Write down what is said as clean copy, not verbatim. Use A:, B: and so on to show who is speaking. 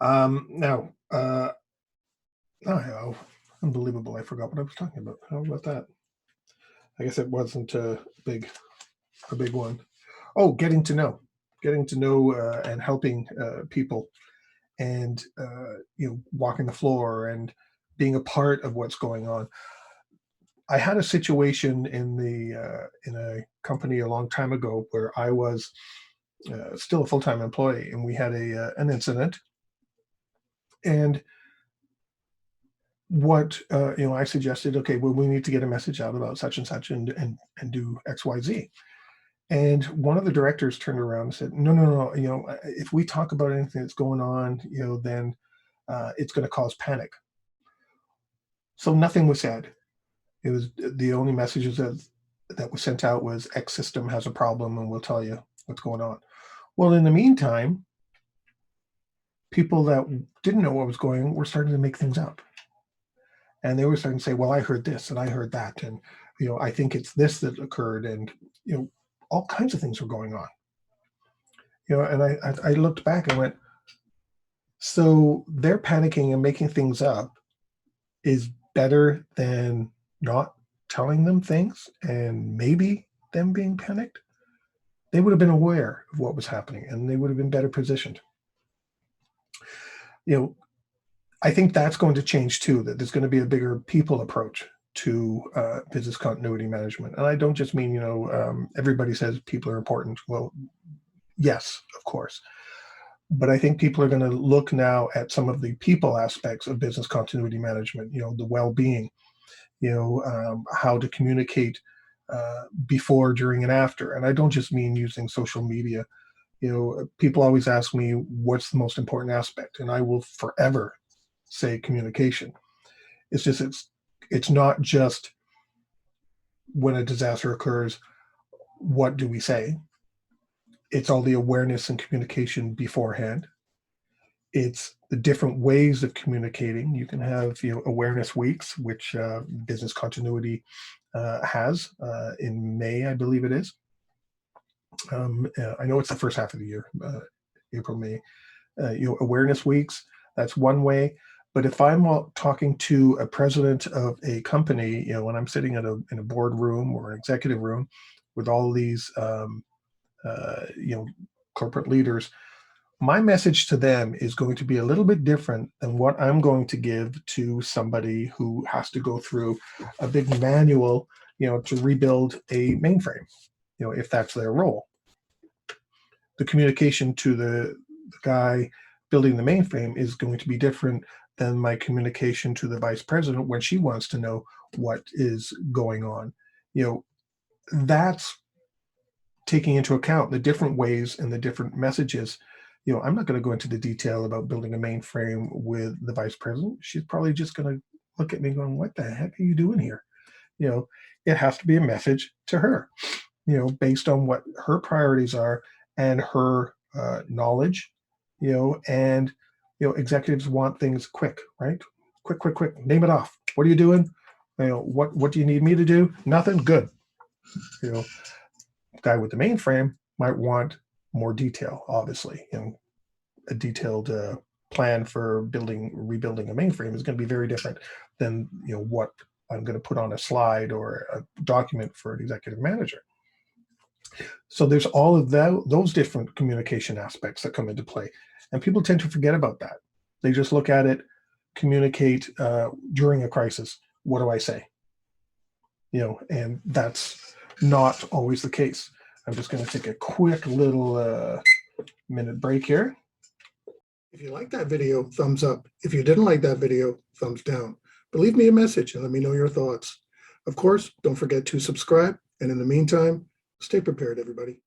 A: Now, oh, unbelievable. I forgot what I was talking about. How about that? I guess it wasn't a big one. Oh, getting to know and helping people and, walking the floor and being a part of what's going on. I had a situation in a company a long time ago where I was still a full-time employee, and we had a an incident. And what I suggested, okay, well, we need to get a message out about such and such, and do X, Y, Z. And one of the directors turned around and said, no, no, no, if we talk about anything that's going on, then it's going to cause panic. So nothing was said. It was the only messages that was sent out was X system has a problem and we'll tell you what's going on. Well, in the meantime, people that didn't know what was going on were starting to make things up. And they were starting to say, well, I heard this and I heard that. And, I think it's this that occurred. And, all kinds of things were going on. And I looked back and went, so they're panicking and making things up is better than not telling them things and maybe them being panicked. They would have been aware of what was happening and they would have been better positioned. I think that's going to change too, that there's going to be a bigger people approach to business continuity management. And I don't just mean, everybody says people are important. Well, yes, of course. But I think people are going to look now at some of the people aspects of business continuity management, the well-being, how to communicate before, during, and after. And I don't just mean using social media. People always ask me, what's the most important aspect? And I will forever say communication. It's not just when a disaster occurs, what do we say? It's all the awareness and communication beforehand. It's the different ways of communicating. You can have, awareness weeks, which business continuity has in May, I believe it is. I know it's the first half of the year, April, May. Awareness weeks, that's one way. But if I'm talking to a president of a company, when I'm sitting in a boardroom or an executive room with all these, corporate leaders, my message to them is going to be a little bit different than what I'm going to give to somebody who has to go through a big manual, to rebuild a mainframe, if that's their role. The communication to the guy building the mainframe is going to be different than my communication to the vice president when she wants to know what is going on. That's taking into account the different ways and the different messages. I'm not going to go into the detail about building a mainframe with the vice president. She's probably just going to look at me going, what the heck are you doing here? It has to be a message to her, based on what her priorities are and her knowledge, and, executives want things quick, right? Quick, name it off. What are you doing? What do you need me to do? Nothing. Good. Guy with the mainframe might want more detail, obviously, a detailed plan for rebuilding a mainframe is going to be very different than, what I'm going to put on a slide or a document for an executive manager. So there's all of those different communication aspects that come into play. And people tend to forget about that. They just look at it, communicate during a crisis. What do I say? And that's not always the case. I'm just going to take a quick little minute break here. If you like that video, thumbs up. If you didn't like that video, thumbs down. But leave me a message and let me know your thoughts. Of course, don't forget to subscribe. And in the meantime, stay prepared, everybody.